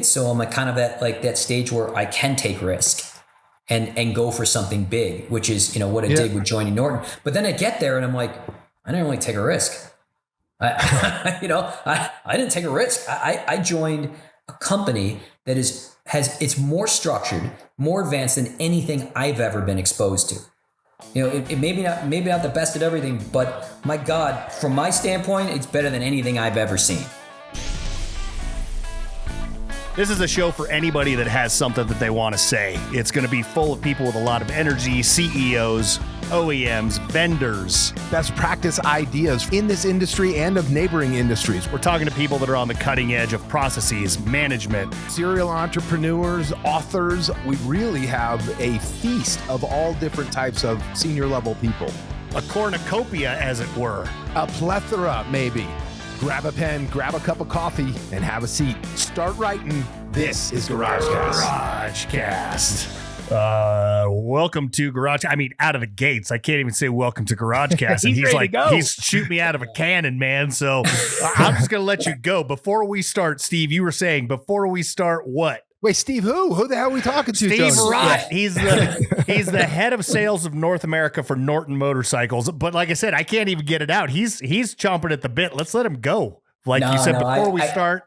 So I'm like kind of at like that stage where I can take risk and go for something big, which is, what I did with joining Norton. But then I get there and I'm like, I didn't really take a risk. I didn't take a risk. I joined a company that it's more structured, more advanced than anything I've ever been exposed to. It maybe not the best at everything, but my God, from my standpoint, it's better than anything I've ever seen. This is a show for anybody that has something that they want to say. It's going to be full of people with a lot of energy, CEOs, OEMs, vendors. Best practice ideas in this industry and of neighboring industries. We're talking to people that are on the cutting edge of processes, management. Serial entrepreneurs, authors. We really have a feast of all different types of senior level people. A cornucopia, as it were. A plethora, maybe. Grab a pen, grab a cup of coffee, and have a seat. Start writing. This is GarageCast. Welcome to Garage. I mean, out of the gates. I can't even say welcome to GarageCast. And he's shooting me out of a cannon, man. So I'm just going to let you go. Before we start, Steve, you were saying before we start what? Wait, Steve who? Who the hell are we talking to? Steve Radt. He's the head of sales of North America for Norton Motorcycles. But like I said, I can't even get it out. He's chomping at the bit. Let's let him go. You said before we start.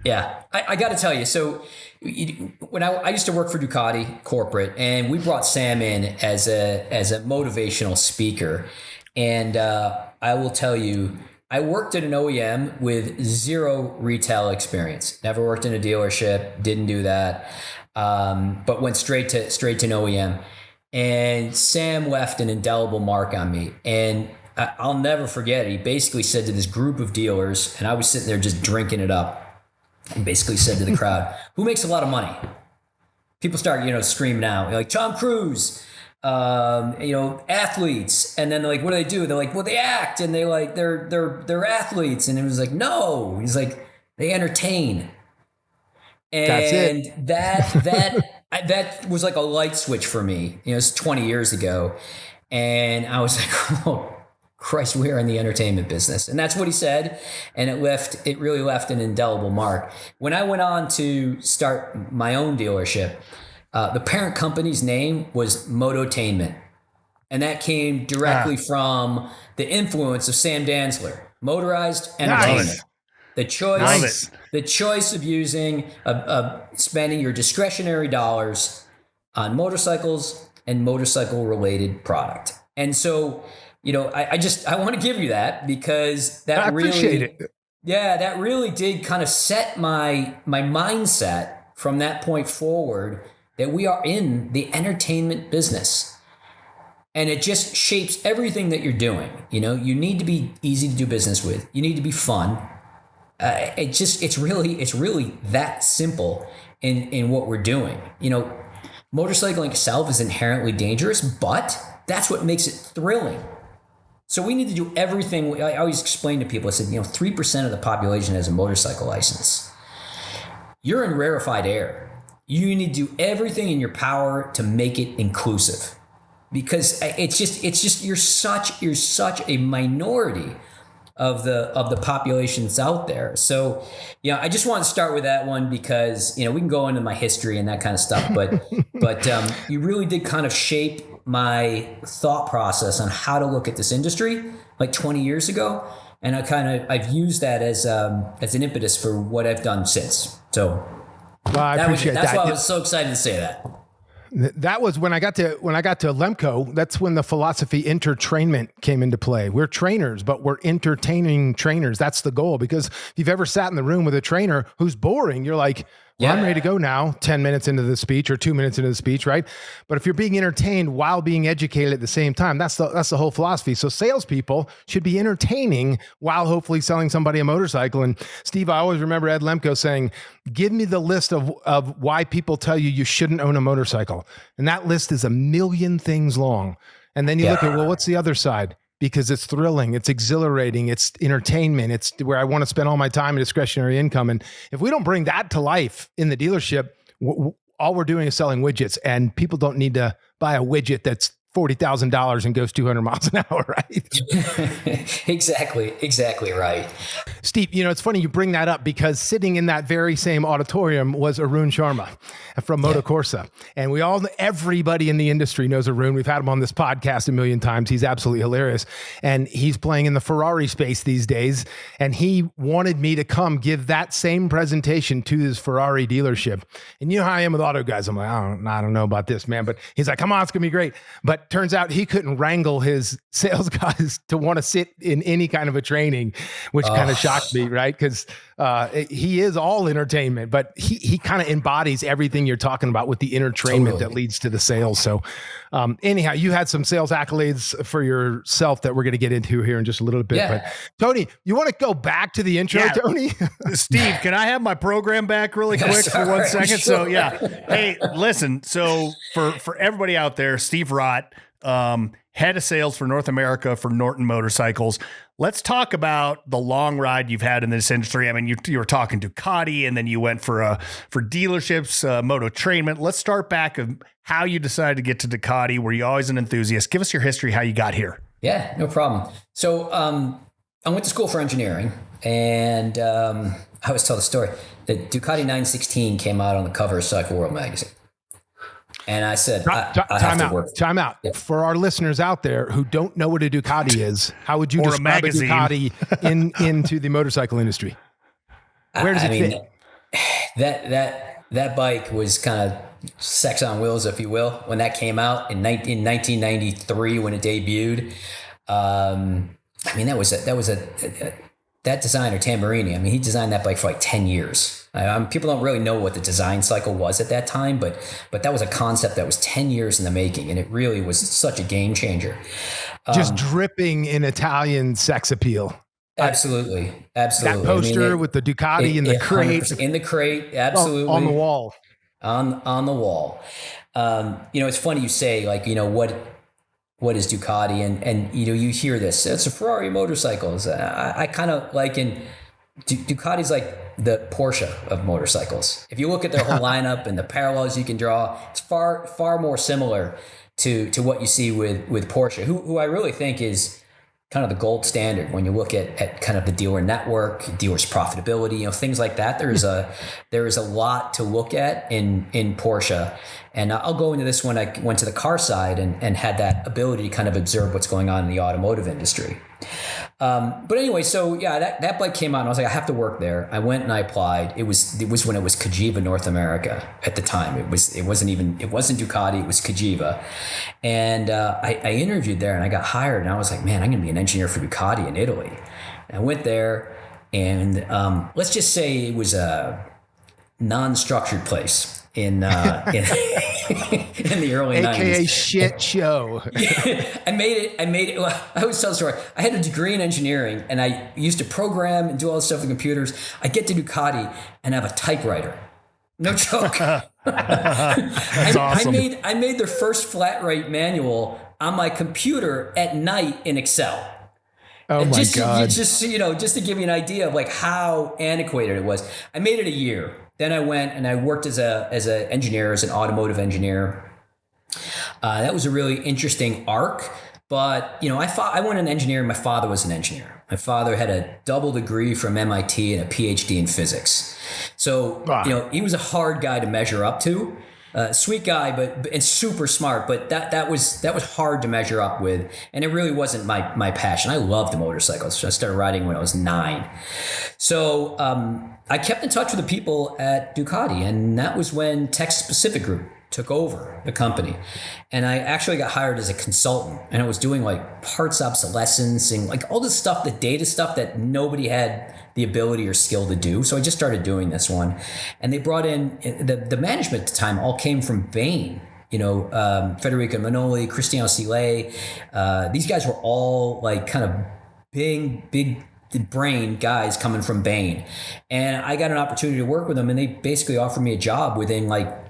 Yeah, I got to tell you. So when I used to work for Ducati corporate, and we brought Sam in as a motivational speaker, and I will tell you, I worked at an OEM with zero retail experience. Never worked in a dealership. Didn't do that. But went straight to an OEM. And Sam left an indelible mark on me. And I'll never forget it. He basically said to this group of dealers, and I was sitting there just drinking it up, and basically said to the crowd, "Who makes a lot of money?" People start, screaming out, like Tom Cruise. Athletes, and then they're like, what do? They're like, well, they act, and they're athletes, and it was like, no, he's like, they entertain, and that's it. that was like a light switch for me. It's 20 years ago, and I was like, oh Christ, we're in the entertainment business, and that's what he said, and it really left an indelible mark. When I went on to start my own dealership, the parent company's name was Mototainment. And that came directly from the influence of Sam Dantzler, motorized entertainment. Nice. The choice of using, spending your discretionary dollars on motorcycles and motorcycle related product. And so, I want to give you that because that appreciate it. Yeah, that really did kind of set my mindset from that point forward, that we are in the entertainment business, and it just shapes everything that you're doing. You need to be easy to do business with. You need to be fun. It's really that simple in what we're doing. Motorcycling itself is inherently dangerous, but that's what makes it thrilling. So we need to do everything. I always explain to people, I said, 3% of the population has a motorcycle license. You're in rarefied air. You need to do everything in your power to make it inclusive, because it's just you're such a minority of the population that's out there. So, I just want to start with that one because, we can go into my history and that kind of stuff, but you really did kind of shape my thought process on how to look at this industry like 20 years ago. And I've used that as an impetus for what I've done since. So, well, I appreciate that. That's why I was so excited to say that. That was when I got to Lemco. That's when the philosophy entertainment came into play. We're trainers, but we're entertaining trainers. That's the goal. Because if you've ever sat in the room with a trainer who's boring, you're like, well, I'm ready to go now, 10 minutes into the speech or 2 minutes into the speech, right? But if you're being entertained while being educated at the same time, that's the whole philosophy. So salespeople should be entertaining while hopefully selling somebody a motorcycle. And Steve, I always remember Ed Lemko saying, give me the list of why people tell you shouldn't own a motorcycle. And that list is 1 million things long. And then you look at, well, what's the other side? Because it's thrilling, it's exhilarating, it's entertainment, it's where I want to spend all my time and discretionary income. And if we don't bring that to life in the dealership, all we're doing is selling widgets, and people don't need to buy a widget that's $40,000 and goes 200 miles an hour, right? Exactly right. Steve, it's funny you bring that up because sitting in that very same auditorium was Arun Sharma from Moto Corsa. And everybody in the industry knows Arun. We've had him on this podcast a million times. He's absolutely hilarious. And he's playing in the Ferrari space these days. And he wanted me to come give that same presentation to his Ferrari dealership. And you know how I am with auto guys. I'm like, I don't know about this, man. But he's like, come on, it's going to be great. But turns out he couldn't wrangle his sales guys to want to sit in any kind of a training, which kind of shocked me, right? Because he is all entertainment, but he kind of embodies everything you're talking about with the entertainment that leads to the sales. So anyhow, you had some sales accolades for yourself that we're going to get into here in just a little bit. Yeah. But Tony, you want to go back to the intro, Tony? Steve, can I have my program back really quick for 1 second? Sure. So hey, listen. So for everybody out there, Steve Radt, head of sales for North America for Norton Motorcycles. Let's talk about the long ride you've had in this industry. I mean, you were talking Ducati, and then you went for dealerships, moto trainment. Let's start back of how you decided to get to Ducati. Were you always an enthusiast? Give us your history, how you got here. Yeah, no problem. So I went to school for engineering, and I always tell the story. The Ducati 916 came out on the cover of Cycle World magazine. And I said, I have to work. Time out. Yeah. For our listeners out there who don't know what a Ducati is, how would you describe a Ducati into the motorcycle industry? Where does it fit? That bike was kind of sex on wheels, if you will, when that came out in 1993 when it debuted. That designer Tamburini, he designed that bike for like 10 years. People don't really know what the design cycle was at that time, but that was a concept that was 10 years in the making, and it really was such a game changer. Just dripping in Italian sex appeal. Absolutely. That poster with the Ducati in the crate. In the crate, absolutely. On the wall. On the wall. It's funny you say, what is Ducati? And you hear this. It's a Ferrari motorcycles. I kind of liken Ducati's like the Porsche of motorcycles. If you look at their whole lineup and the parallels you can draw, it's far more similar to what you see with Porsche, who I really think is kind of the gold standard when you look at kind of the dealer network, dealers' profitability, things like that. There is a lot to look at in Porsche. And I'll go into this when I went to the car side and had that ability to kind of observe what's going on in the automotive industry. But anyway, so that bike came out and I was like, I have to work there. I went and I applied. It was when it was Cagiva North America at the time. It wasn't Ducati, it was Cagiva. And I interviewed there and I got hired and I was like, man, I'm going to be an engineer for Ducati in Italy. And I went there and let's just say it was a non-structured place in the early 90s. AKA shit show. I made it. I always tell the story. I had a degree in engineering and I used to program and do all this stuff with computers. I get to Ducati and I have a typewriter. No joke. That's awesome. I made their first flat rate manual on my computer at night in Excel. Oh my God. Just to give you an idea of like how antiquated it was. I made it a year. Then I went and I worked as an engineer, as an automotive engineer. That was a really interesting arc. But I went an engineer. My father was an engineer. My father had a double degree from MIT and a PhD in physics. So he was a hard guy to measure up to. Sweet guy, and super smart. But that was hard to measure up with, and it really wasn't my passion. I loved the motorcycles. So I started riding when I was 9. So I kept in touch with the people at Ducati, and that was when Texas Pacific Group took over the company. And I actually got hired as a consultant, and I was doing like parts obsolescence and like all this stuff, the data stuff that nobody had the ability or skill to do. So I just started doing this one. And they brought in the management at the time all came from Bain. Federico Manoli, Cristiano Sile. These guys were all like kind of big brain guys coming from Bain. And I got an opportunity to work with them, and they basically offered me a job within like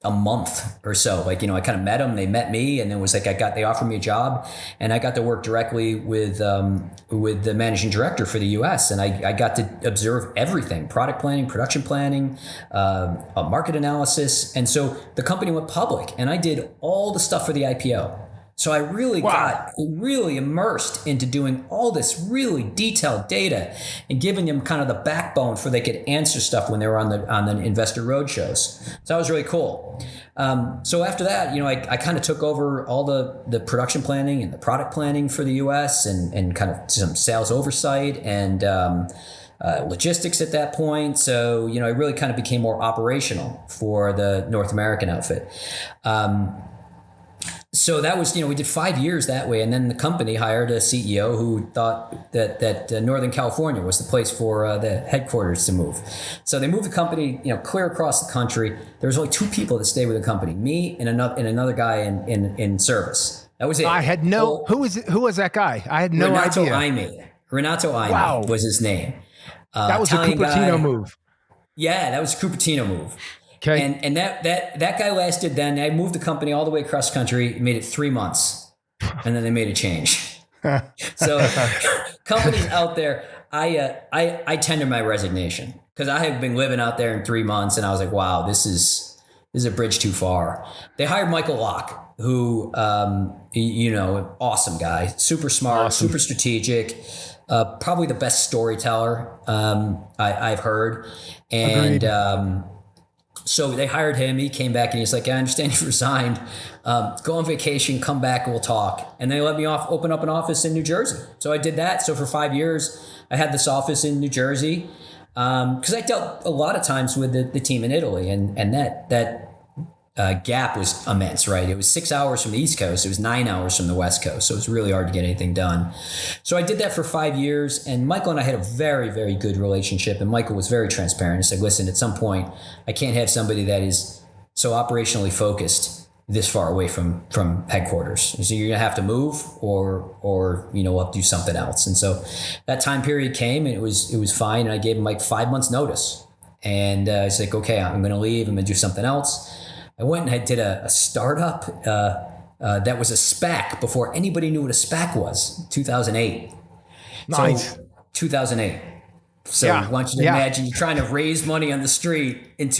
a month or so. Like, I kind of met them, they met me, and it was like they offered me a job, and I got to work directly with the managing director for the US. And I got to observe everything: product planning, production planning, a market analysis. And so the company went public, and I did all the stuff for the IPO. So I really got really immersed into doing all this really detailed data and giving them kind of the backbone for they could answer stuff when they were on the investor roadshows. So that was really cool. So after that, I kind of took over all the production planning and the product planning for the U.S. and kind of some sales oversight and logistics at that point. So, I really kind of became more operational for the North American outfit. So that was, we did 5 years that way. And then the company hired a CEO who thought that Northern California was the place for the headquarters to move. So they moved the company, clear across the country. There was only 2 people that stayed with the company, me and another guy in service. That was it. I had who was that guy? I had no idea. Renato Aime was his name. That was Italian a Cupertino move. Yeah, that was a Cupertino move. Okay. And that guy lasted then. I moved the company all the way across the country, made it 3 months, and then they made a change. So companies out there, I tendered my resignation because I had been living out there in 3 months, and I was like, wow, this is a bridge too far. They hired Michael Locke, who, awesome guy, super smart, super strategic, probably the best storyteller I've heard. And so they hired him. He came back and he's like, I understand you resigned. Go on vacation, come back, and we'll talk. And they let me open up an office in New Jersey. So I did that. So for 5 years, I had this office in New Jersey because I dealt a lot of times with the team in Italy, and that gap was immense, right? It was 6 hours from the East Coast. It was 9 hours from the West Coast. So it was really hard to get anything done. So I did that for 5 years, and Michael and I had a very, very good relationship. And Michael was very transparent. He said, listen, at some point, I can't have somebody that is so operationally focused this far away from headquarters. So you're going to have to move or we'll do something else. And so that time period came, and it was fine. And I gave him like 5 months notice. And I was like, okay, I'm going to leave. I'm going to do something else. I went and I did a startup that was a SPAC before anybody knew what a SPAC was, 2008. Nice. So 2008. So I want you to imagine you're trying to raise money on the street in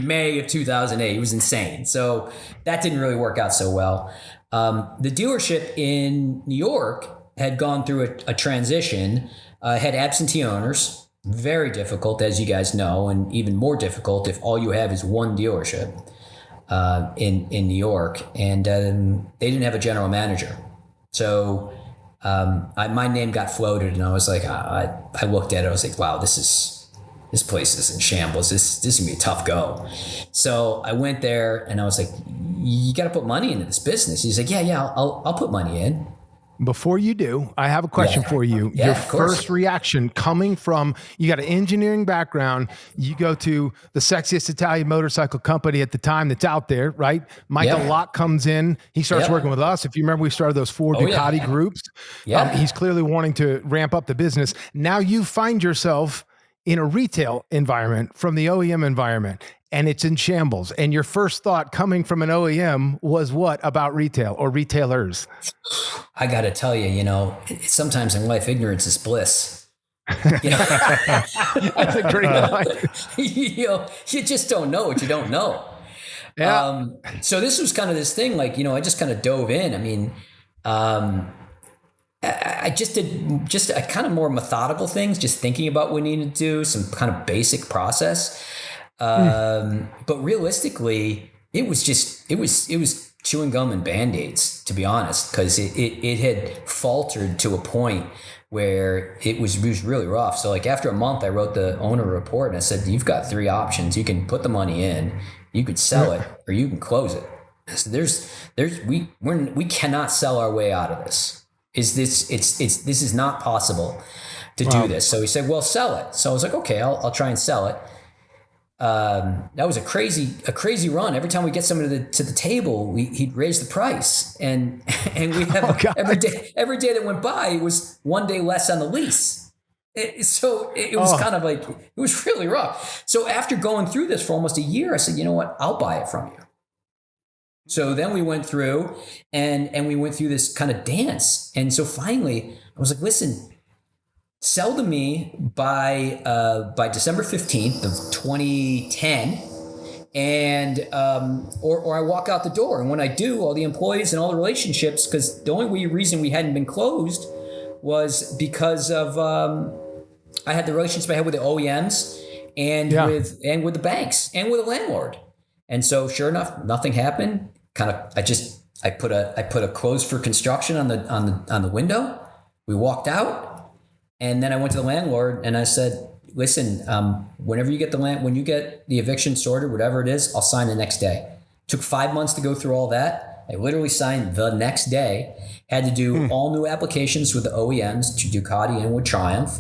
May of 2008. It was insane. So that didn't really work out so well. The dealership in New York had gone through a transition, had absentee owners, very difficult, as you guys know, and even more difficult if all you have is one dealership. In New York, and they didn't have a general manager. So my name got floated, and I was like, I looked at it, I was like, wow, this place is in shambles. This is gonna be a tough go. So I went there, and I was like, you got to put money into this business. He's like, yeah, I'll put money in. Before you do, I have a question for you. Yeah, your first reaction coming from, you got an engineering background, you go to the sexiest Italian motorcycle company at the time that's out there, right? Michael Locke comes in, he starts working with us. If you remember, we started those 4 Ducati groups. He's clearly wanting to ramp up the business. Now you find yourself in a retail environment from the OEM environment, and it's in shambles. And your first thought coming from an OEM was what about retail or retailers? I got to tell you, sometimes in life, ignorance is bliss. That's a great line. You just don't know what you don't know. Yeah. So this was kind of this thing, like, I just kind of dove in. I mean, I just did a kind of more methodical things, just thinking about what we needed to do, some kind of basic process. But realistically, it was chewing gum and Band-Aids, to be honest, because it had faltered to a point where it was really rough. So like after a month, I wrote the owner report and I said, you've got 3 options. You can put the money in, you could sell it, or you can close it. So we cannot sell our way out of this. This is not possible to do this. So he said, well, sell it. So I was like, okay, I'll try and sell it. That was a crazy run. Every time we get somebody to the table, he'd raise the price, and we have every day that went by, it was 1 day less on the lease. So it was kind of like, it was really rough. So after going through this for almost a year, I said, you know what, I'll buy it from you. So then we went through and we went through this kind of dance. And so finally I was like, listen, sell to me by December 15th of 2010. and or I walk out the door. And when I do, all the employees and all the relationships, because the only reason we hadn't been closed was because of I had the relationship I had with the OEMs and with the banks and with the landlord. And so sure enough, nothing happened. I put a closed for construction on the window. We walked out, and then I went to the landlord and I said, listen, whenever you get when you get the eviction sorted, whatever it is, I'll sign the next day. Took 5 months to go through all that. I literally signed the next day. Had to do all new applications with the OEMs, to Ducati and with Triumph,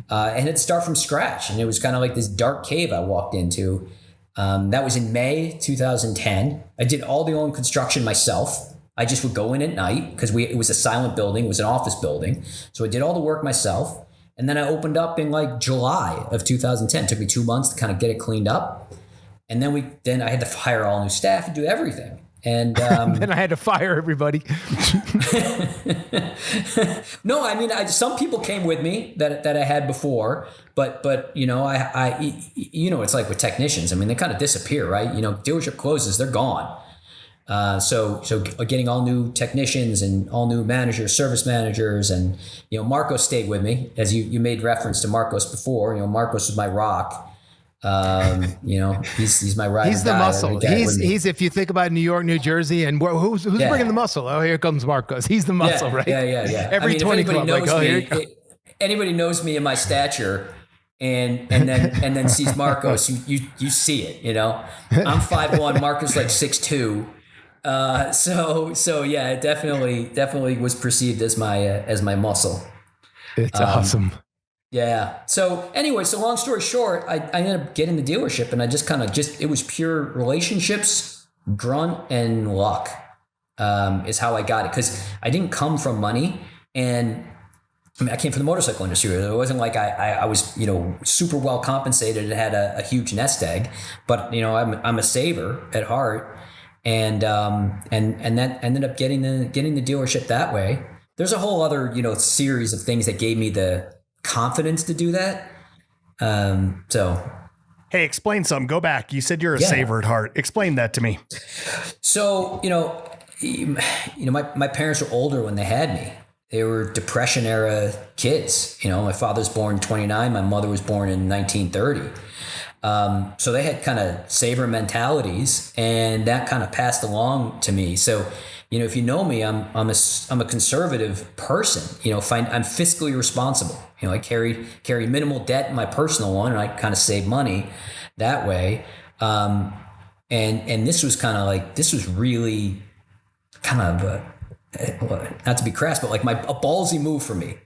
and had to start from scratch. And it was kind of like this dark cave I walked into. That was in May 2010. I did all the own construction myself. I just would go in at night because it was a silent building. It was an office building. So I did all the work myself. And then I opened up in like July of 2010. It took me 2 months to kind of get it cleaned up. And then I had to hire all new staff and do everything. And then I had to fire everybody. No, I mean, some people came with me that I had before, but I it's like with technicians. I mean, they kind of disappear, right? Dealership closes, they're gone. So getting all new technicians and all new managers, service managers, and Marcos stayed with me, as you made reference to Marcos before. Marcos was my rock. He's my ride. He's the muscle. He's if you think about New York, New Jersey, and who's bringing the muscle? Oh, here comes Marcos. He's the muscle, right? Yeah. Every 20 club, anybody knows me and my stature, and then sees Marcos, you see it. I'm 5'1", Marcos like 6'2". So yeah, it definitely was perceived as my muscle. It's awesome. Yeah. So anyway, long story short, I ended up getting the dealership, and I just it was pure relationships, grunt, and luck, is how I got it. Cause I didn't come from money, and I came from the motorcycle industry. It wasn't like I was, super well compensated and had a huge nest egg, but I'm a saver at heart. And that ended up getting the dealership that way. There's a whole other, series of things that gave me the confidence to do that. Hey, explain something. Go back. You said you're a saver at heart. Explain that to me. So, my parents were older when they had me. They were Depression era kids. My father's born in 29. My mother was born in 1930. So they had kind of saver mentalities, and that kind of passed along to me. So, if you know me, I'm a conservative person. I'm fiscally responsible. I carry minimal debt in my personal one, and I kind of save money that way. And this was really kind of not to be crass, but like a ballsy move for me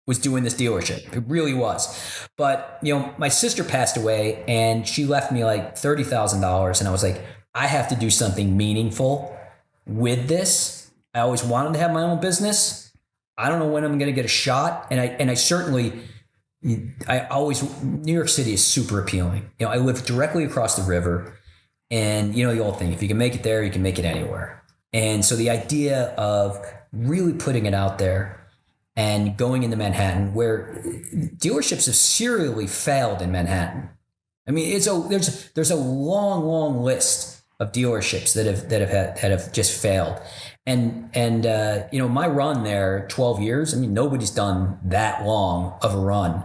was doing this dealership. It really was. But, my sister passed away, and she left me like $30,000. And I was like, I have to do something meaningful with this. I always wanted to have my own business. I don't know when I'm going to get a shot. And New York City is super appealing. I live directly across the river, and the old thing, if you can make it there, you can make it anywhere. And so the idea of really putting it out there and going into Manhattan, where dealerships have serially failed in Manhattan. I mean, there's a long list of dealerships that have just failed. And my run there, 12 years. I mean, nobody's done that long of a run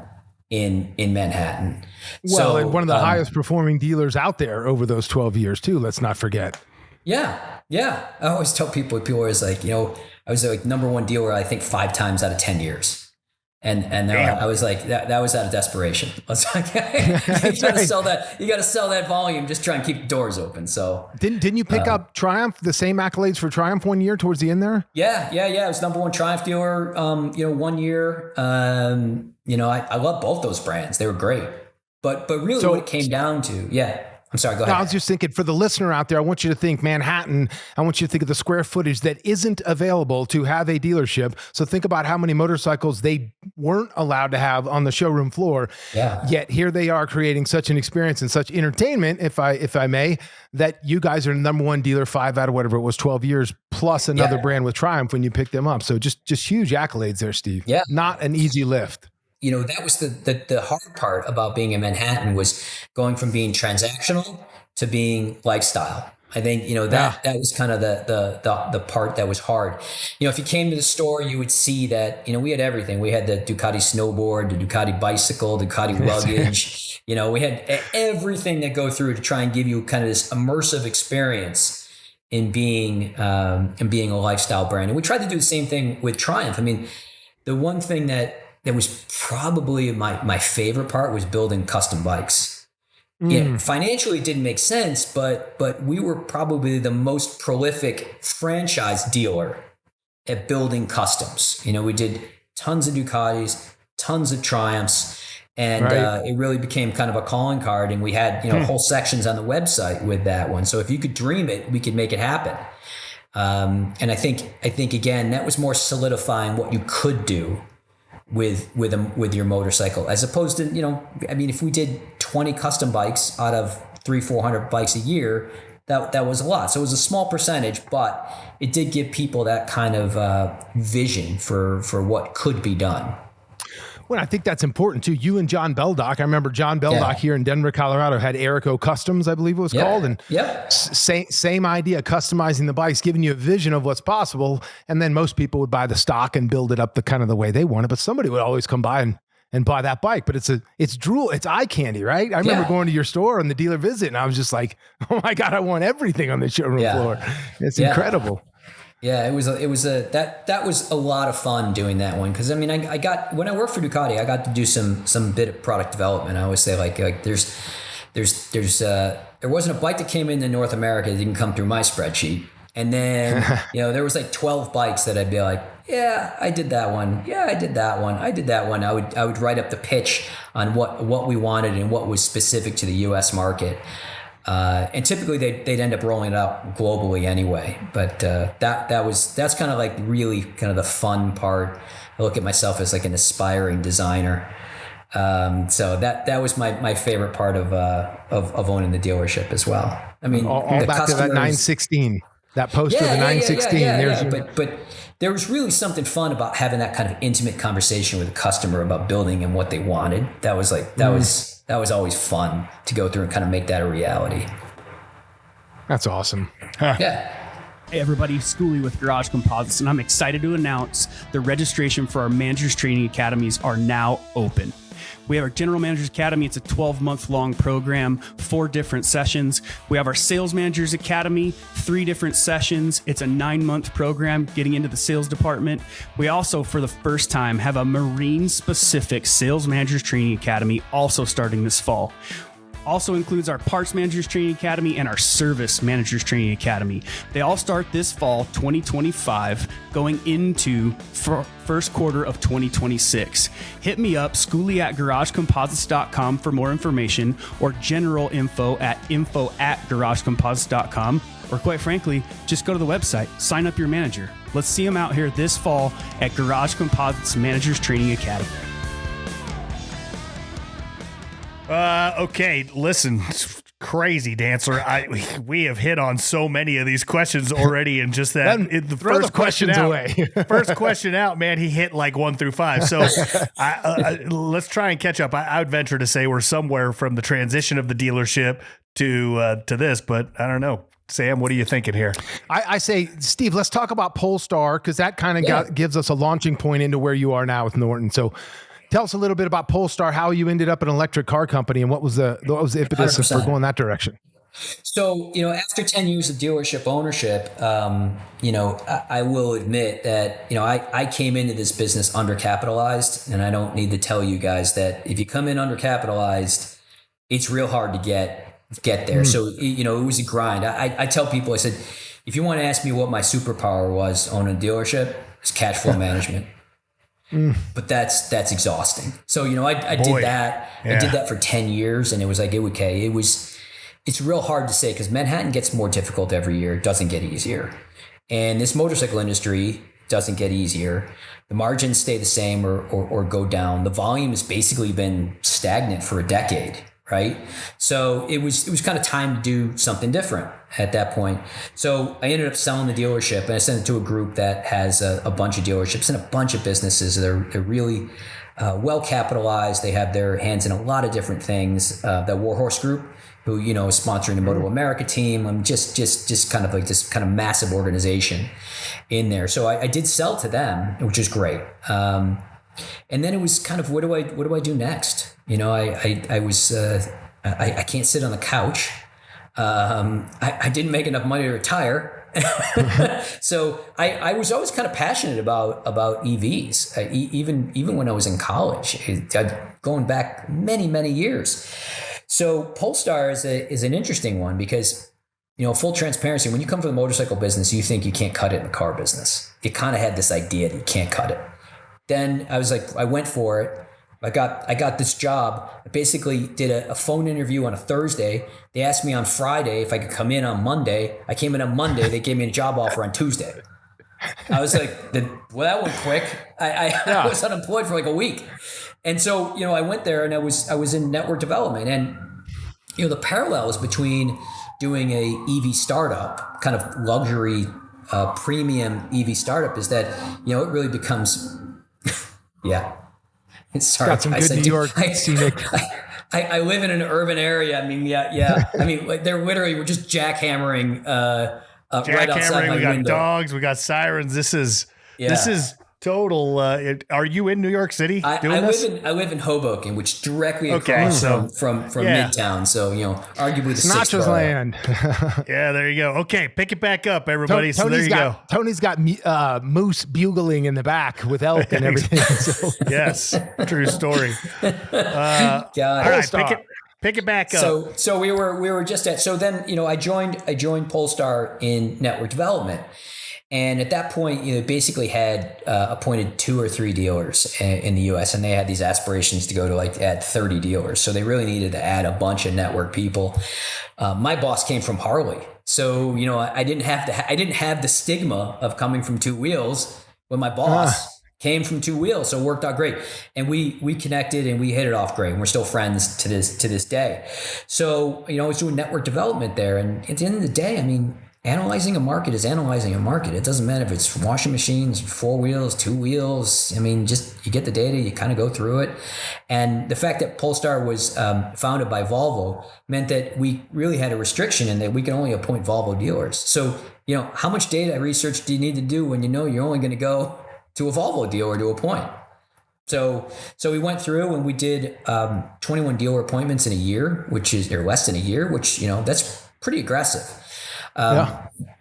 in Manhattan. Well, and one of the highest performing dealers out there over those 12 years too. Let's not forget. Yeah. I always tell people are always like, I was like number one dealer, I think 5 times out of 10 years. And I was like, that was out of desperation. I was like, you got to sell that. You got to sell that volume. Just try and keep the doors open. So didn't you pick up Triumph, the same accolades for Triumph one year towards the end there? Yeah. I was number one Triumph dealer, 1 year. I love both those brands. They were great. But really what it came down to, I'm sorry, go ahead. No, I was just thinking, for the listener out there, I want you to think Manhattan. I want you to think of the square footage that isn't available to have a dealership. So think about how many motorcycles they weren't allowed to have on the showroom floor. Yeah. Yet here they are creating such an experience and such entertainment, if I may, that you guys are the number one dealer 5 out of whatever it was, 12 years, plus another brand with Triumph when you picked them up. So just huge accolades there, Steve. Yeah. Not an easy lift. That was the hard part about being in Manhattan, was going from being transactional to being lifestyle. I think, that was kind of the part that was hard. If you came to the store, you would see that, we had everything. We had the Ducati snowboard, the Ducati bicycle, Ducati luggage. We had everything that go through to try and give you kind of this immersive experience in being a lifestyle brand. And we tried to do the same thing with Triumph. I mean, the one thing that was probably my favorite part was building custom bikes. Yeah, financially it didn't make sense, but we were probably the most prolific franchise dealer at building customs. We did tons of Ducatis, tons of Triumphs, and it really became kind of a calling card. And we had whole sections on the website with that one. So if you could dream it, we could make it happen. And I think again that was more solidifying what you could do with your motorcycle, as opposed to, if we did 20 custom bikes out of 300-400 bikes a year, that was a lot. So it was a small percentage, but it did give people that kind of vision for what could be done. Well, I think that's important too. You and John Beldock, I remember John Beldock here in Denver, Colorado, had Aerico Customs, I believe it was called. And same idea, customizing the bikes, giving you a vision of what's possible. And then most people would buy the stock and build it up the kind of the way they want it. But somebody would always come by and buy that bike. But it's eye candy, right? I remember going to your store on the dealer visit and I was just like, oh my God, I want everything on the showroom floor. It's incredible. Yeah, that was a lot of fun doing that one. Cause when I worked for Ducati, I got to do some bit of product development. I always say like there wasn't a bike that came into North America that didn't come through my spreadsheet. And then, there was like 12 bikes that I'd be like, yeah, I did that one. Yeah, I did that one. I did that one. I would write up the pitch on what we wanted and what was specific to the US market. And typically they'd end up rolling it out globally anyway. But that's kind of like really kind of the fun part. I look at myself as like an aspiring designer. So that was my favorite part of owning the dealership as well. I mean, all back to that 916, that poster of the 916. But there was really something fun about having that kind of intimate conversation with a customer about building and what they wanted. That was always fun to go through and kind of make that a reality. That's awesome. Yeah. Hey everybody, Schooley with Garage Composites, and I'm excited to announce the registration for our Managers Training Academies are now open. We have our General Managers Academy. It's a 12-month long program, 4 different sessions. We have our Sales Managers Academy, 3 different sessions. It's a 9-month program getting into the sales department. We also, for the first time, have a marine-specific Sales Managers Training Academy also starting this fall. Also includes our Parts Managers Training Academy and our Service Managers Training Academy. They all start this fall, 2025, going into first quarter of 2026. Hit me up, Schooley@GarageComposites.com for more information, or general info@GarageComposites.com, or quite frankly, just go to the website, sign up your manager. Let's see them out here this fall at Garage Composites Managers Training Academy. Okay, listen, crazy Dantzler. We have hit on so many of these questions already, and just that the first question out, away. First question out, man, he hit like 1 through 5. So let's try and catch up. I would venture to say we're somewhere from the transition of the dealership to this, but I don't know. Sam, what are you thinking here? I say, Steve, let's talk about Polestar, because that kind of gives us a launching point into where you are now with Norton. So tell us a little bit about Polestar, how you ended up an electric car company, and what was the impetus 100%. For going that direction? So, after 10 years of dealership ownership, I will admit that, I came into this business undercapitalized, and I don't need to tell you guys that if you come in undercapitalized, it's real hard to get there. So, it was a grind. I tell people, I said, if you want to ask me what my superpower was owning a dealership, it's cash flow management. But that's exhausting. So, I did that. Yeah. I did that for 10 years, and it was like, it's real hard to say, because Manhattan gets more difficult every year. It doesn't get easier. And this motorcycle industry doesn't get easier. The margins stay the same or go down. The volume has basically been stagnant for a decade, right? So it was kind of time to do something different at that point. So I ended up selling the dealership, and I sent it to a group that has a bunch of dealerships and a bunch of businesses. They're really well capitalized. They have their hands in a lot of different things. That Warhorse Group who, you know, is sponsoring the Moto America team. I'm just kind of like this kind of massive organization in there. So I did sell to them, which is great. And then it was kind of, what do I do next? You know, I was, I can't sit on the couch. I didn't make enough money to retire. So I was always kind of passionate about EVs, even when I was in college, going back many years. So Polestar is an interesting one because, you know, full transparency, when you come from the motorcycle business, you think you can't cut it in the car business. You kind of had this idea that you can't cut it. Then I was like, I went for it. I got this job. I basically did a phone interview on a Thursday. They asked me on Friday if I could come in on Monday. I came in on Monday. They gave me a job offer on Tuesday. I was like, well, that went quick. I was unemployed for like a week. And so, you know, I went there and I was in network development. And, you know, the parallels between doing a EV startup, kind of luxury, premium EV startup, is that, you know, it really becomes, yeah. Sorry, got some good New York scenic. I live in an urban area. I mean, yeah. I mean, like we're just jackhammering right outside my window. We got dogs. We got sirens. This is total. Are you in New York City doing this? I live in Hoboken, which directly across from Midtown. So, you know, arguably the Sinatra land. Yeah, there you go. Okay, pick it back up, everybody. So there you go. Tony's got moose bugling in the back with elk and everything. So. Yes, true story. God. All right, pick it back up. So we were just at. So then, you know, I joined Polestar in network development. And at that point, you know, basically had appointed 2 or 3 dealers in the U.S. and they had these aspirations to go to like add 30 dealers. So they really needed to add a bunch of network people. My boss came from Harley, so you know I didn't have the stigma of coming from 2 wheels when my boss came from 2 wheels. So it worked out great, and we connected and we hit it off great. And we're still friends to this day. So you know, I was doing network development there, and at the end of the day, I mean, analyzing a market is analyzing a market. It doesn't matter if it's washing machines, 4 wheels, 2 wheels. I mean, just you get the data, you kind of go through it. And the fact that Polestar was founded by Volvo meant that we really had a restriction in that we can only appoint Volvo dealers. So, you know, how much data research do you need to do when you know you're only going to go to a Volvo dealer to appoint? So we went through and we did 21 dealer appointments in a year, or less than a year, which, you know, that's pretty aggressive.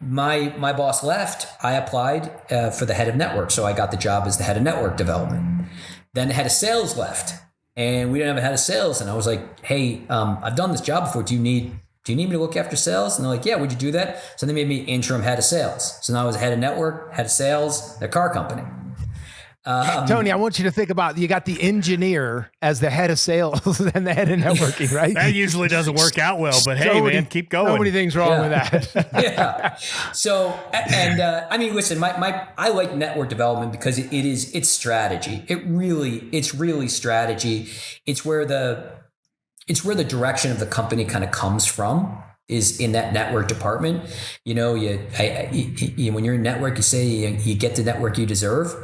My boss left. I applied for the head of network, so I got the job as the head of network development. Then the head of sales left, and we didn't have a head of sales. And I was like, "Hey, I've done this job before. Do you need me to look after sales?" And they're like, "Yeah, would you do that?" So they made me interim head of sales. So now I was head of network, head of sales, their car company. Tony, I want you to think about, you got the engineer as the head of sales and the head of networking, right? That usually doesn't work out well, but hey, man, keep going. So many things wrong with that. Yeah. So, and I mean, listen, I like network development because it's strategy. It's really strategy. It's where the direction of the company kind of comes from, is in that network department. You know, when you're in network, you say you get the network you deserve.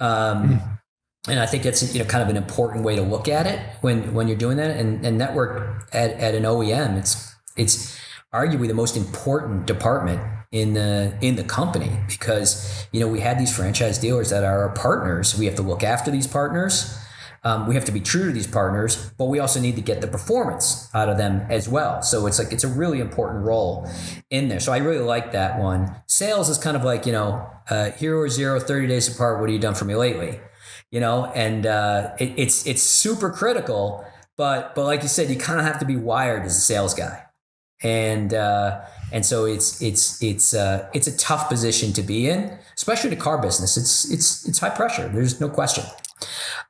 And I think that's, you know, kind of an important way to look at it when you're doing that. And network at an OEM, it's arguably the most important department in the company, because, you know, we have these franchise dealers that are our partners. We have to look after these partners. We have to be true to these partners, but we also need to get the performance out of them as well. So it's a really important role in there. So I really like that one. Sales is kind of like, you know, hero or zero, 30 days apart. What have you done for me lately? You know, and it's super critical, but like you said, you kind of have to be wired as a sales guy. And so it's a tough position to be in, especially the car business. It's high pressure. There's no question.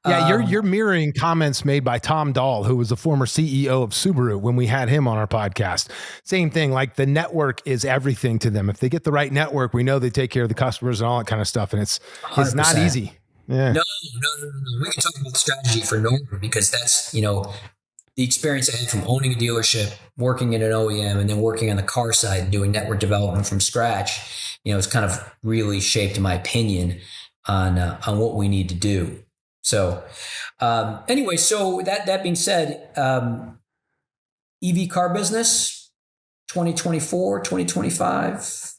Yeah, you're mirroring comments made by Tom Dahl, who was the former CEO of Subaru when we had him on our podcast. Same thing, like the network is everything to them. If they get the right network, we know they take care of the customers and all that kind of stuff. And it's 100%. Not easy. Yeah. No. We can talk about the strategy for Norton, because that's, you know, the experience I had from owning a dealership, working in an OEM, and then working on the car side, doing network development from scratch. You know, it's kind of really shaped my opinion on what we need to do. So anyway, so that being said, EV car business, 2024, 2025.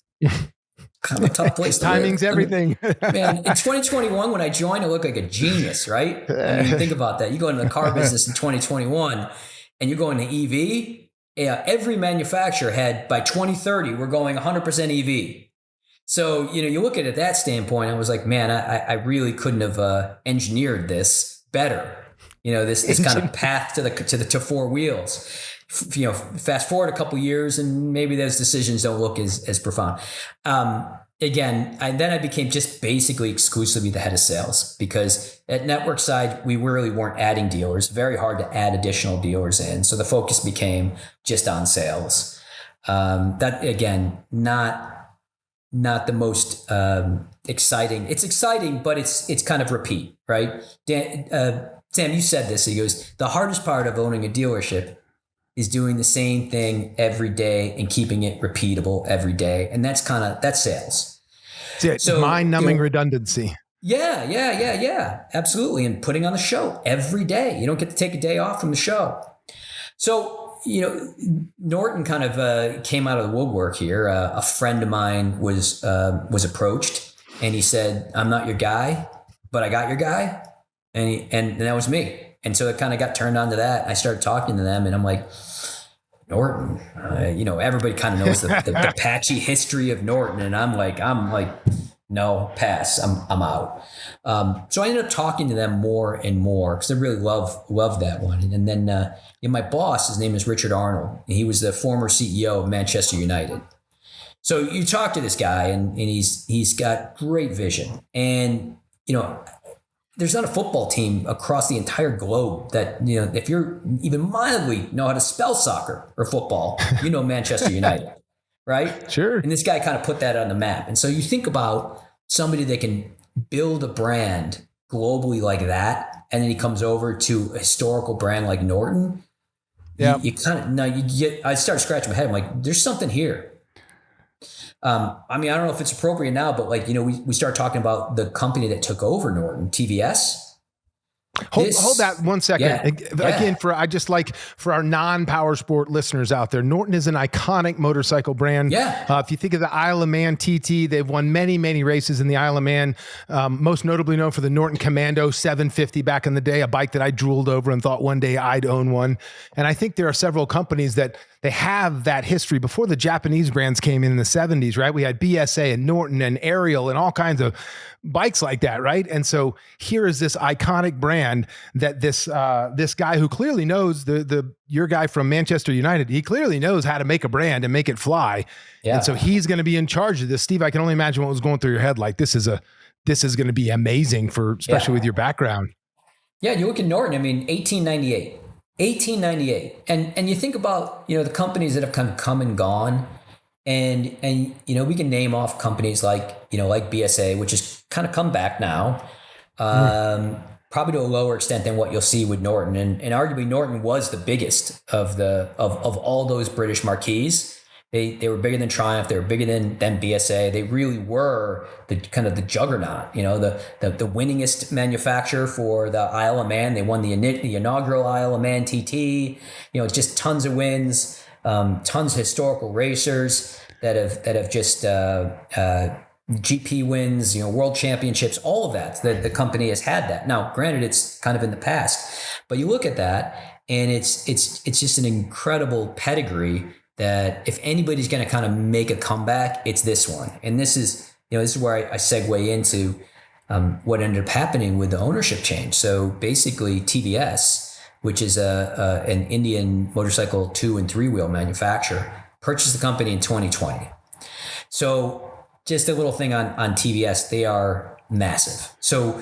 Kind of a tough place to Timing's live. everything. Man, in 2021, when I joined, I looked like a genius, right? I mean, think about that. You go into the car business in 2021 and you go into EV. Yeah, every manufacturer had, by 2030, we're going 100% EV. So, you look at it that standpoint, I was like, man, I really couldn't have engineered this better. This kind of path to four wheels. Fast forward a couple years and maybe those decisions don't look as profound. Then I became just basically exclusively the head of sales, because at network side, we really weren't adding dealers. Very hard to add additional dealers in. So the focus became just on sales. That again, not the most exciting. It's exciting, but it's kind of repeat, right? Sam, you said this. He goes, the hardest part of owning a dealership is doing the same thing every day and keeping it repeatable every day. And that's sales. It's mind-numbing redundancy. Yeah. Absolutely. And putting on the show every day. You don't get to take a day off from the show. So, Norton kind of came out of the woodwork here. A friend of mine was approached and he said, I'm not your guy, but I got your guy. And that was me. And so it kind of got turned on to that. I started talking to them and I'm like, Norton, everybody kind of knows the patchy history of Norton. And I'm like, no, pass. I'm out. So I ended up talking to them more and more because I really love that one. And then my boss, his name is Richard Arnold. And he was the former CEO of Manchester United. So you talk to this guy and he's got great vision. And, there's not a football team across the entire globe that, if you're even mildly know how to spell soccer or football, Manchester United, right? Sure. And this guy kind of put that on the map. And so you think about somebody that can build a brand globally like that, and then he comes over to a historical brand like Norton. Yeah. I started scratching my head. I'm like, there's something here. I don't know if it's appropriate now, but we start talking about the company that took over Norton, TVS. Hold that 1 second. Yeah. Again, for our non-power sport listeners out there, Norton is an iconic motorcycle brand. Yeah. If you think of the Isle of Man TT, they've won many, many races in the Isle of Man. Most notably known for the Norton Commando 750 back in the day, a bike that I drooled over and thought one day I'd own one. And I think there are several companies that they have that history before the Japanese brands came in the 70s, right? We had BSA and Norton and Ariel and all kinds of bikes like that, right? And so here is this iconic brand that this guy who clearly knows your guy from Manchester United, he clearly knows how to make a brand and make it fly. Yeah. And so he's going to be in charge of this. Steve, I can only imagine what was going through your head. Like this is going to be amazing especially with your background. Yeah, you look at Norton. 1898. And you think about, the companies that have kind of come and gone, and we can name off companies like BSA, which has kind of come back now, probably to a lower extent than what you'll see with Norton. And arguably Norton was the biggest of all those British marquees. They were bigger than Triumph. They were bigger than BSA. They really were the kind of the juggernaut, the winningest manufacturer for the Isle of Man. They won the inaugural Isle of Man TT, just tons of wins, tons of historical racers that have just GP wins, world championships, all of that the company has had that. Now, granted, it's kind of in the past, but you look at that and it's just an incredible pedigree that if anybody's going to kind of make a comeback, it's this one. And this is where I segue into what ended up happening with the ownership change. So basically TVS, which is an Indian motorcycle 2 and 3 wheel manufacturer, purchased the company in 2020. So just a little thing on TVS, they are massive. So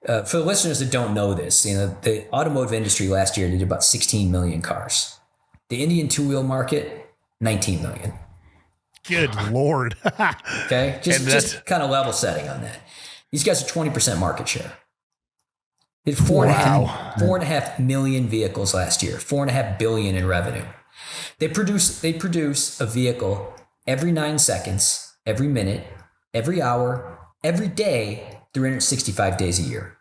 for the listeners that don't know this, the automotive industry last year did about 16 million cars. The Indian 2-wheel market, 19 million. Good Lord. Okay. Just kind of level setting on that. These guys are 20% market share. They did 4.5 million vehicles last year, 4.5 billion in revenue. They produce a vehicle every 9 seconds, every minute, every hour, every day, 365 days a year.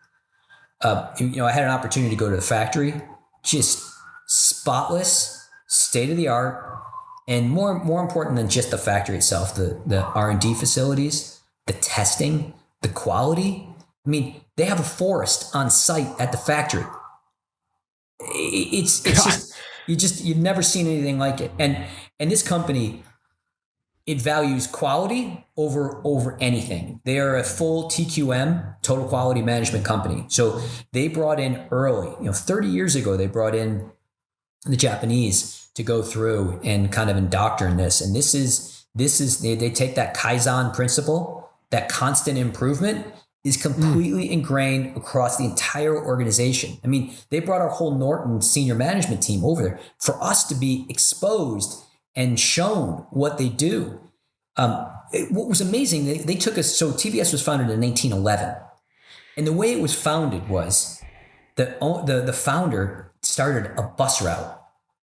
I had an opportunity to go to the factory, just spotless, state of the art, and more important than just the factory itself, the R&D facilities, the testing, the quality. I mean, they have a forest on site at the factory. It's just you've never seen anything like it. And this company, it values quality over anything. They are a full TQM, total quality management company. So they brought in early, 30 years ago, they brought in the Japanese to go through and kind of indoctrinate this. And this is they take that Kaizen principle, that constant improvement is completely ingrained across the entire organization. I mean, they brought our whole Norton senior management team over there for us to be exposed and shown what they do. What was amazing, they took us, so TVS was founded in 1911. And the way it was founded was the founder started a bus route.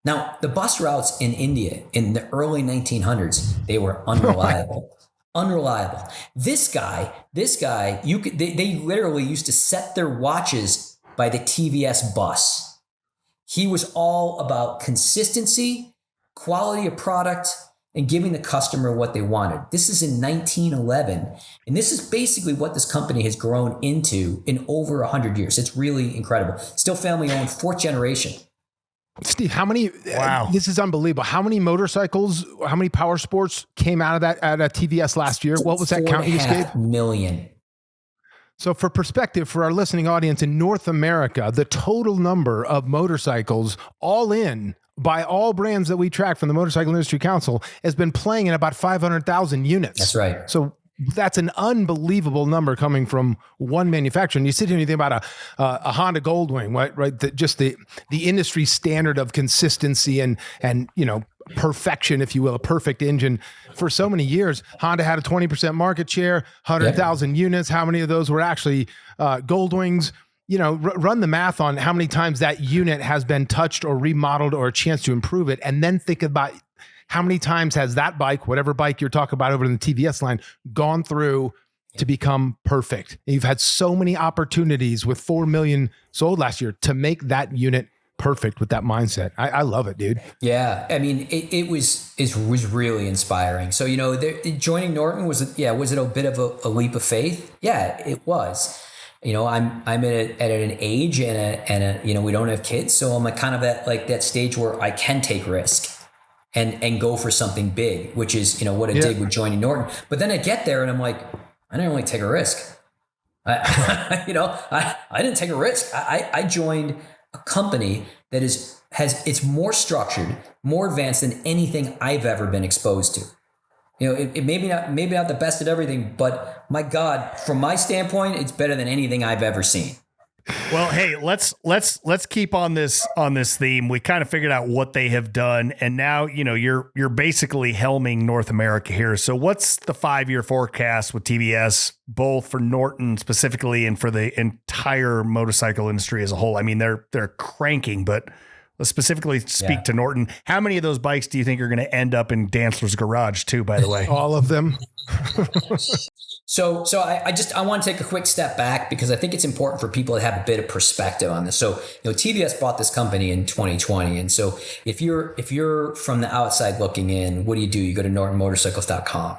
Now, the bus routes in India in the early 1900s, they were unreliable. Unreliable. This guy, they literally used to set their watches by the TVS bus. He was all about consistency, quality of product, and giving the customer what they wanted. This is in 1911. And this is basically what this company has grown into in over 100 years. It's really incredible. Still family owned, fourth generation. Steve, how many, wow, this is unbelievable. How many motorcycles, how many power sports came out of that at a TVS last year? What was that count you just gave? 4.5 million. So for perspective, for our listening audience in North America, the total number of motorcycles all in by all brands that we track from the Motorcycle Industry Council has been playing in about 500,000 units. That's right. So that's an unbelievable number coming from one manufacturer. And you sit here and you think about a Honda Goldwing, right? The industry standard of consistency and perfection, if you will, a perfect engine for so many years. Honda had a 20% market share, 100,000 units. How many of those were actually Goldwings? Run the math on how many times that unit has been touched or remodeled or a chance to improve it. And then think about how many times has that bike, whatever bike you're talking about over in the TVS line, gone through to become perfect. You've had so many opportunities with 4 million sold last year to make that unit perfect with that mindset. I love it, dude. Yeah. I mean, it was really inspiring. So, joining Norton was it a bit of a leap of faith? Yeah, it was. I'm at an age and we don't have kids. So I'm kind of at like that stage where I can take risk and go for something big, which is, what I did with joining Norton. But then I get there and I'm like, I didn't really take a risk. I didn't take a risk. I joined a company that it's more structured, more advanced than anything I've ever been exposed to. It maybe not the best at everything, but my God, from my standpoint, it's better than anything I've ever seen. Well, hey, let's keep on this theme. We kind of figured out what they have done, and now you're basically helming North America here. So, what's the 5-year forecast with TVS, both for Norton specifically and for the entire motorcycle industry as a whole? I mean, they're cranking, but let's specifically speak to Norton. How many of those bikes do you think are going to end up in Dantzler's garage too? By the way, all of them. So I want to take a quick step back because I think it's important for people to have a bit of perspective on this. So, TVS bought this company in 2020. And so if you're from the outside looking in, what do? You go to nortonmotorcycles.com.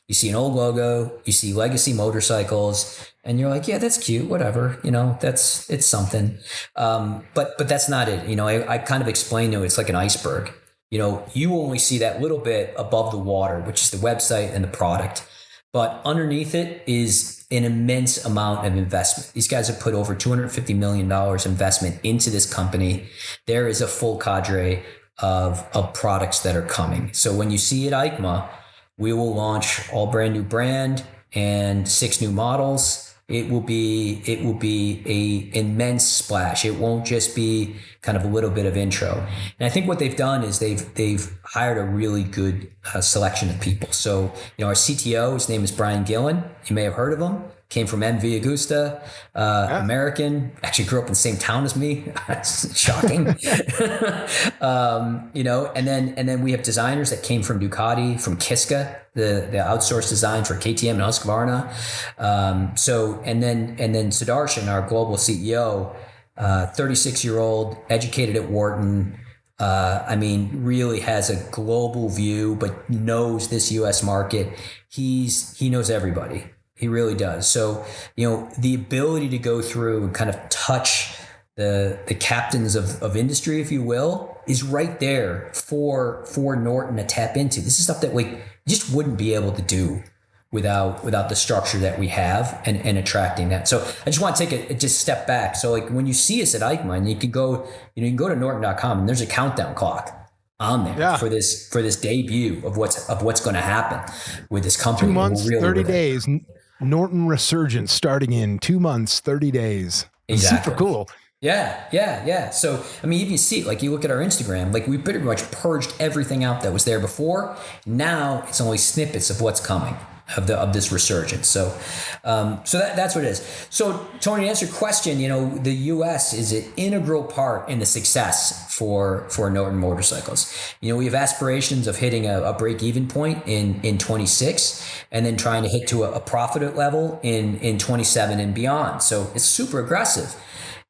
You see an old logo, you see legacy motorcycles, and you're like, yeah, that's cute, whatever, it's something. But that's not it. I kind of explained to it, it's like an iceberg. You only see that little bit above the water, which is the website and the product. But underneath it is an immense amount of investment. These guys have put over $250 million investment into this company. There is a full cadre of products that are coming. So when you see at EICMA, we will launch all brand new brand and 6 new models. It will be a immense splash. It won't just be kind of a little bit of intro. And I think what they've done is they've hired a really good selection of people. So, our CTO, his name is Brian Gillen. You may have heard of him. Came from MV Agusta, American, actually grew up in the same town as me. That's shocking. And then we have designers that came from Ducati, from Kiska, the outsourced design for KTM and Husqvarna. And then Sudarshan, our global CEO, 36-year-old, educated at Wharton, I mean, really has a global view, but knows this U.S. market. He knows everybody. He really does. So, the ability to go through and kind of touch the captains of industry, if you will, is right there for Norton to tap into. This is stuff that you just wouldn't be able to do without the structure that we have and attracting that. So I just want to take just a step back. So like when you see us at EICMA, you can go to Norton.com and there's a countdown clock on there for this debut of what's going to happen with this company. 2 months, 30 days. Norton Resurgence starting in 2 months, 30 days. Exactly. Super cool. Yeah. So, I mean, if you see, like you look at our Instagram, like we pretty much purged everything out that was there before. Now it's only snippets of what's coming of this resurgence. So that's what it is. So Tony, to answer your question, the U.S. is an integral part in the success for Norton Motorcycles. We have aspirations of hitting a break-even point in 26 and then trying to hit to a profit level in 27 and beyond. So it's super aggressive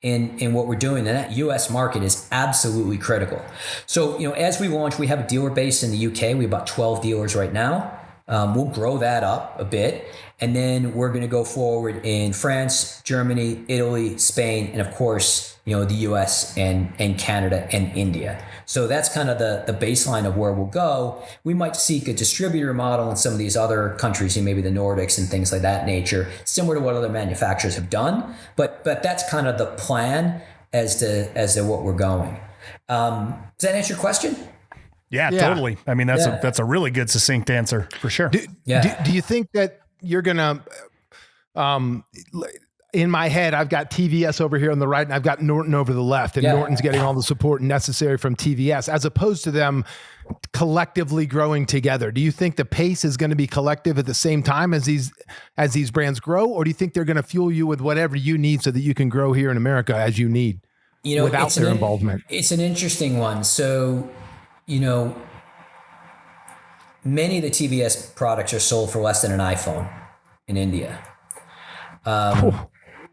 in what we're doing, and that U.S. market is absolutely critical. So, as we launch, we have a dealer base in the UK. We have about 12 dealers right now. We'll grow that up a bit, and then we're going to go forward in France, Germany, Italy, Spain, and of course, the US and Canada and India. So that's kind of the baseline of where we'll go. We might seek a distributor model in some of these other countries, maybe the Nordics and things like that nature, similar to what other manufacturers have done. But that's kind of the plan as to what we're going. Does that answer your question? Yeah, totally. I mean, that's a really good succinct answer for sure. Do you think that you're gonna? In my head, I've got TVS over here on the right, and I've got Norton over the left, and Norton's getting all the support necessary from TVS, as opposed to them collectively growing together. Do you think the pace is going to be collective at the same time as these brands grow, or do you think they're going to fuel you with whatever you need so that you can grow here in America as you need, without their involvement? It's an interesting one. So. Many of the TVS products are sold for less than an iPhone in India.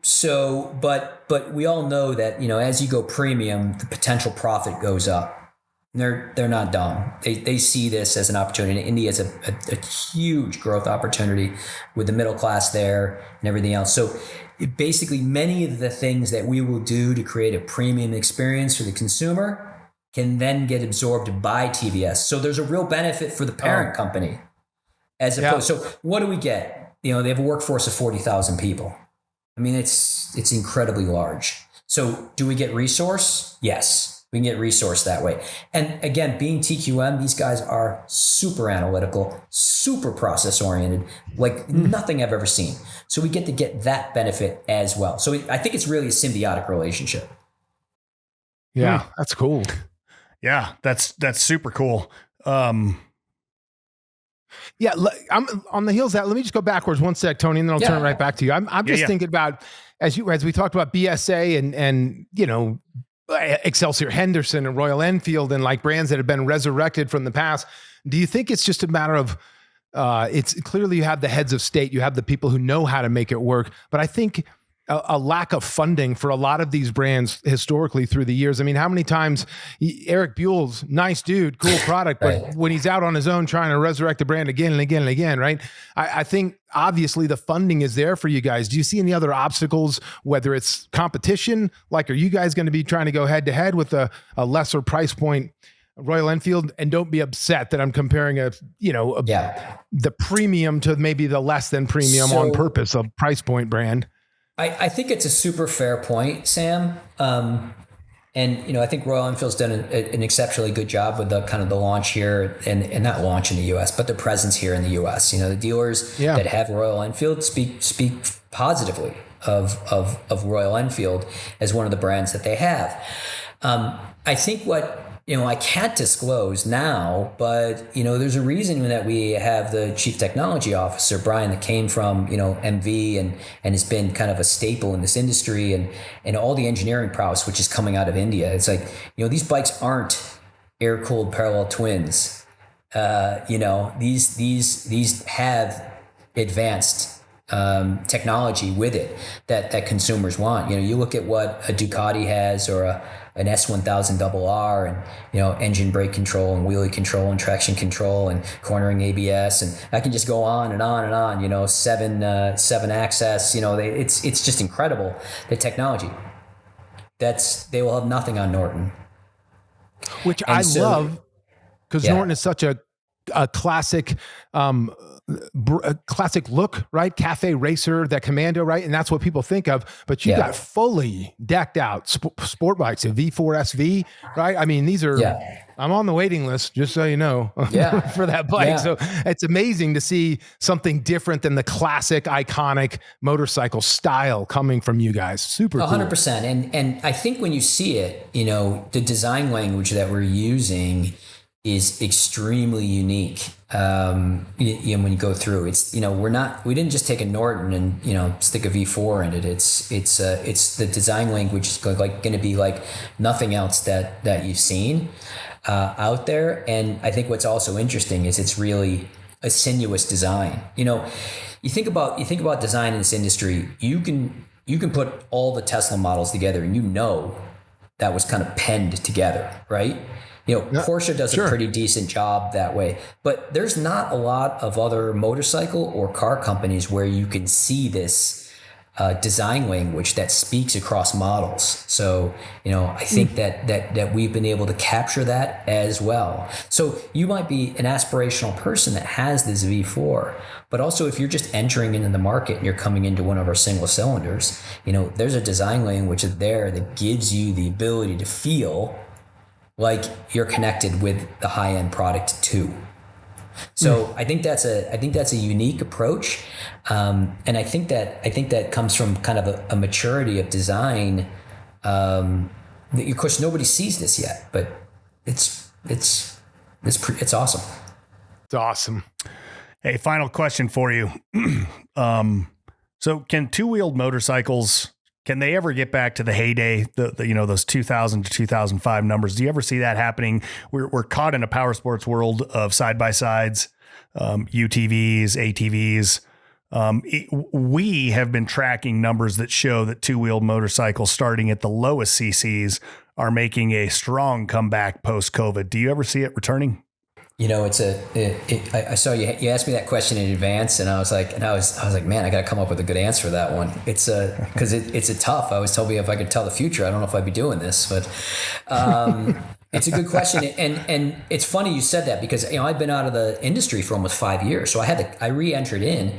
So, but we all know that, as you go premium, the potential profit goes up. They're not dumb. They see this as an opportunity. India is a huge growth opportunity with the middle class there and everything else. So basically many of the things that we will do to create a premium experience for the consumer can then get absorbed by TVS. So there's a real benefit for the parent company as opposed. So what do we get? They have a workforce of 40,000 people. I mean, it's incredibly large. So do we get resource? Yes, we can get resource that way. And again, being TQM, these guys are super analytical, super process oriented, like nothing I've ever seen. So we get that benefit as well. So I think it's really a symbiotic relationship. Yeah, that's cool. Yeah, that's super cool. I'm on the heels of that. Let me just go backwards one sec, Tony, and then I'll turn it right back to you. I'm just thinking about as we talked about BSA and Excelsior Henderson and Royal Enfield and like brands that have been resurrected from the past. Do you think it's just a matter of it's clearly you have the heads of state, you have the people who know how to make it work, but I think a lack of funding for a lot of these brands historically through the years. I mean, how many times Eric Buell's nice dude, cool product, but when he's out on his own trying to resurrect the brand again and again and again, right? I think obviously the funding is there for you guys. Do you see any other obstacles, whether it's competition? Like, are you guys going to be trying to go head to head with a lesser price point Royal Enfield? And don't be upset that I'm comparing the premium to maybe the less than premium on purpose, a price point brand. I think it's a super fair point, Sam. And I think Royal Enfield's done an exceptionally good job with the kind of the launch here and not launch in the US, but the presence here in the US. The dealers that have Royal Enfield speak positively of Royal Enfield as one of the brands that they have. I think what I can't disclose now, but there's a reason that we have the chief technology officer, Brian, that came from MV and has been kind of a staple in this industry and all the engineering prowess which is coming out of India. It's like these bikes aren't air cooled parallel twins. These have advanced technology with it that consumers want. You look at what a Ducati has or a an S1000RR and, engine brake control and wheelie control and traction control and cornering ABS. And I can just go on and on and on, seven access, it's just incredible, the technology. They will have nothing on Norton. Which I love, because Norton is such a classic, a classic look, right? Cafe racer, that Commando, right? And that's what people think of. But you got fully decked out sport bikes, a V4 SV, right? I mean, these are. I'm on the waiting list, just so you know, for that bike. Yeah. So it's amazing to see something different than the classic, iconic motorcycle style coming from you guys. Super 100%. Cool. And I think when you see it, the design language that we're using is extremely unique. When you go through, it's, we didn't just take a Norton and, stick a V4 in it. It's the design language is going to be like nothing else that you've seen out there. And I think what's also interesting is it's really a sinuous design. You think about design in this industry, you can put all the Tesla models together and that was kind of penned together, right? Porsche does a pretty decent job that way, but there's not a lot of other motorcycle or car companies where you can see this design language that speaks across models. So, I think that we've been able to capture that as well. So you might be an aspirational person that has this V4, but also if you're just entering into the market and you're coming into one of our single cylinders, there's a design language there that gives you the ability to feel like you're connected with the high-end product too. So I think that's a unique approach, and I think that comes from kind of a maturity of design. That of course nobody sees this yet, but it's awesome. It's awesome. Hey, final question for you. So can two-wheeled motorcycles, can they ever get back to the heyday, those 2000 to 2005 numbers? Do you ever see that happening? We're caught in a power sports world of side-by-sides, UTVs, ATVs. We have been tracking numbers that show that two-wheeled motorcycles starting at the lowest CCs are making a strong comeback post-COVID. Do you ever see it returning? I saw you asked me that question in advance, and I was like, man, I got to come up with a good answer for that one. It's because it's a tough. I was told me if I could tell the future, I don't know if I'd be doing this, but it's a good question. And it's funny you said that because, I've been out of the industry for almost 5 years. So I re-entered in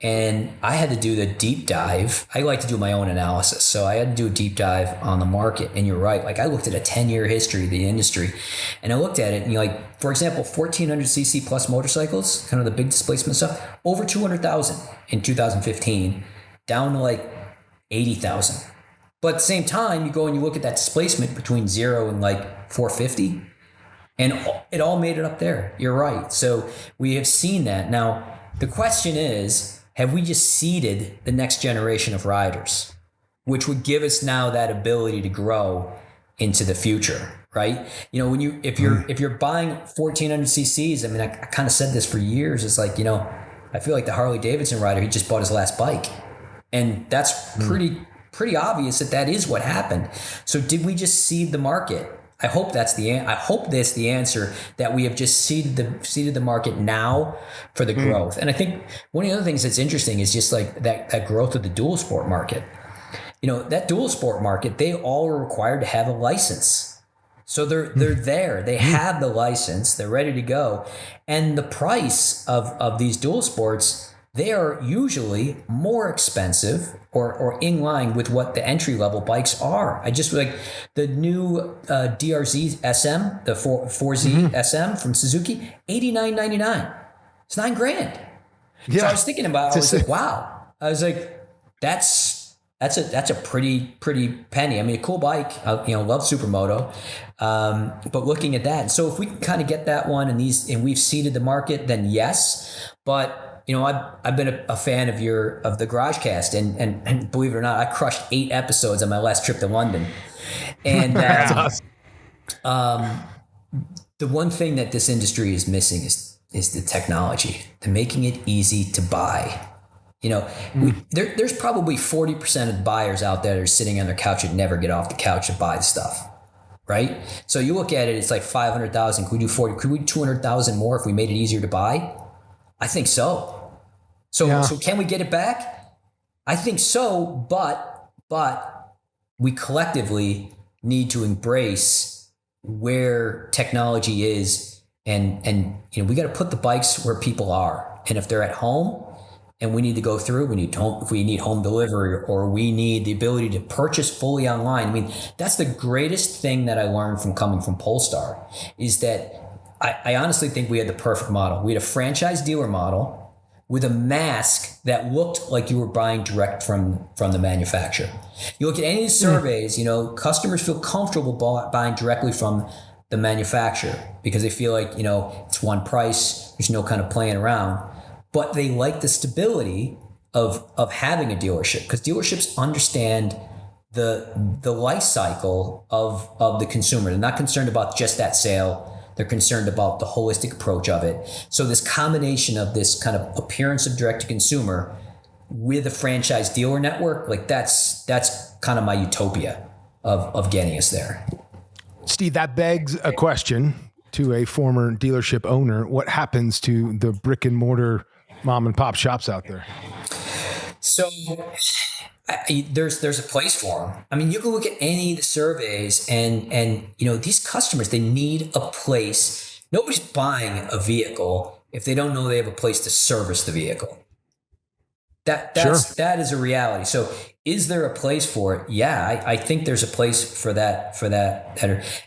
and I had to do the deep dive. I like to do my own analysis. So I had to do a deep dive on the market. And you're right. Like I looked at a 10-year history of the industry and I looked at it and for example, 1400cc plus motorcycles, kind of the big displacement stuff, over 200,000 in 2015, down to 80,000. But at the same time, you go and you look at that displacement between 0 and 450, and it all made it up there. You're right. So we have seen that. Now, the question is, have we just seeded the next generation of riders, which would give us now that ability to grow into the future, right? If you're buying 1400 cc's, I mean, I kind of said this for years. It's I feel like the Harley Davidson rider, he just bought his last bike, and that's pretty obvious that is what happened. So did we just seed the market? I hope that's the answer, that we have just seeded the market now for the growth. And I think one of the other things that's interesting is just that growth of the dual sport market. That dual sport market, they all are required to have a license. So they're there. They have the license. They're ready to go. And the price of these dual sports, they are usually more expensive or in line with what the entry level bikes are. I just the new DRZ SM, the 4Z SM from Suzuki, $89.99. It's $9,000. Yeah. So I was thinking about, I was like, wow. I was like, that's a pretty penny. I mean, a cool bike. Love Supermoto, but looking at that, so if we can kind of get that one and we've seeded the market, then yes. But I've been a fan of the GarageCast, and believe it or not, I crushed 8 episodes on my last trip to London. And That's awesome. The one thing that this industry is missing is the technology, the making it easy to buy. There's probably 40% of buyers out there that are sitting on their couch and never get off the couch to buy the stuff. right? So you look at it, it's like 500,000. Could we do 40? Could we do 200,000 more if we made it easier to buy? I think so. So can we get it back? I think so, but we collectively need to embrace where technology is, and we got to put the bikes where people are. And if they're at home and we need to go through, if we need home delivery, or we need the ability to purchase fully online. I mean, that's the greatest thing that I learned from coming from Polestar, is that I honestly think we had the perfect model. We had a franchise dealer model with a mask that looked like you were buying direct from the manufacturer. You look at any of the surveys, customers feel comfortable buying directly from the manufacturer because they feel like, it's one price, there's no kind of playing around. But they like the stability of having a dealership, because dealerships understand the life cycle of the consumer. They're not concerned about just that sale. They're concerned about the holistic approach of it. So this combination of this kind of appearance of direct to consumer with a franchise dealer network, like that's kind of my utopia of getting us there. Steve, that begs a question to a former dealership owner. What happens to the brick and mortar mom and pop shops out there? So there's a place for them. I mean, you can look at any of the surveys and these customers, they need a place. Nobody's buying a vehicle if they don't know they have a place to service the vehicle. That is a reality. So is there a place for it? Yeah, I think there's a place for that.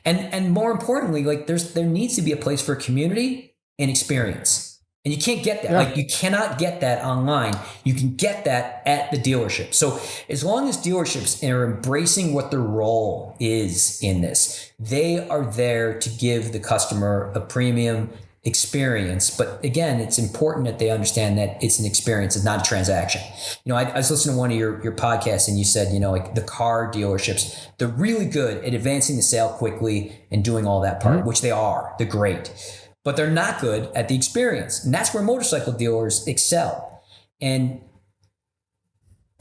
And more importantly, like there needs to be a place for community and experience. And you can't get that. Like, you cannot get that online. You can get that at the dealership. So as long as dealerships are embracing what their role is in this, they are there to give the customer a premium experience. But again, it's important that they understand that it's an experience, it's not a transaction. I was listening to one of your podcasts, and you said, like the car dealerships, they're really good at advancing the sale quickly and doing all that part, which they are. They're great. But they're not good at the experience. And that's where motorcycle dealers excel. And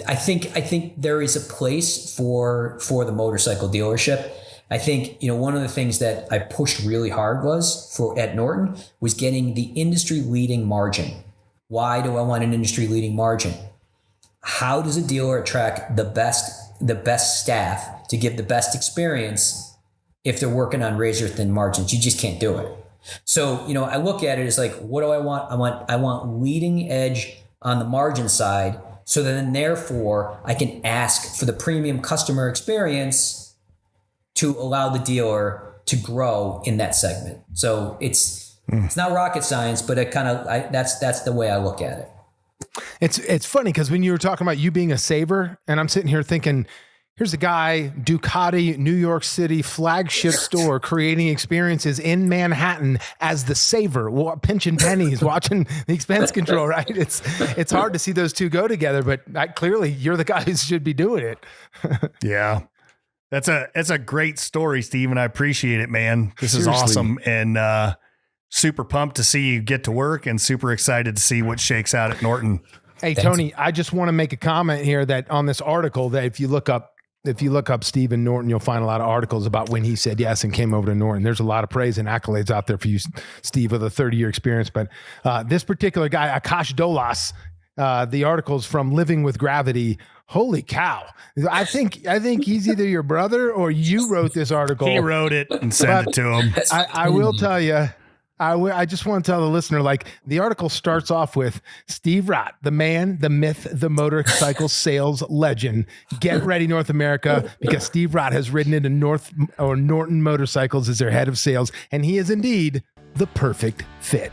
I think there is a place for the motorcycle dealership. I think, one of the things that I pushed really hard at Norton was getting the industry leading margin. Why do I want an industry leading margin? How does a dealer attract the best staff to give the best experience if they're working on razor thin margins? You just can't do it. So, I look at it as like, what do I want? I want leading edge on the margin side, so then therefore I can ask for the premium customer experience to allow the dealer to grow in that segment. So it's not rocket science, but that's the way I look at it. It's funny because when you were talking about you being a saver, and I'm sitting here thinking, here's a guy, Ducati, New York City flagship store, creating experiences in Manhattan as the saver, pinching pennies, watching the expense control, right? It's hard to see those two go together, but clearly you're the guy who should be doing it. Yeah. That's a great story, Steve, and I appreciate it, man. This is awesome. And super pumped to see you get to work, and super excited to see what shakes out at Norton. Hey, thanks. Tony, I just want to make a comment here that on this article, that if you look up Steve and Norton, you'll find a lot of articles about when he said yes and came over to Norton. There's a lot of praise and accolades out there for you, Steve, with a 30-year experience. But this particular guy, Akash Dolas, the article's from Living with Gravity. Holy cow. I think he's either your brother or you wrote this article. He wrote it and sent it to him. I will tell you, I just want to tell the listener, like, the article starts off with Steve Radt, the man, the myth, the motorcycle sales legend. Get ready, North America, because Steve Radt has ridden into Norton Motorcycles as their head of sales, and he is indeed the perfect fit.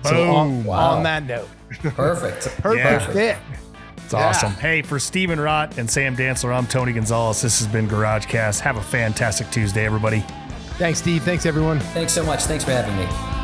So on that note, perfect fit. It's awesome. Hey, for Steven Radt and Sam Dantzler, I'm Tony Gonzalez. This has been GarageCast. Have a fantastic Tuesday, everybody. Thanks, Steve. Thanks, everyone. Thanks so much. Thanks for having me.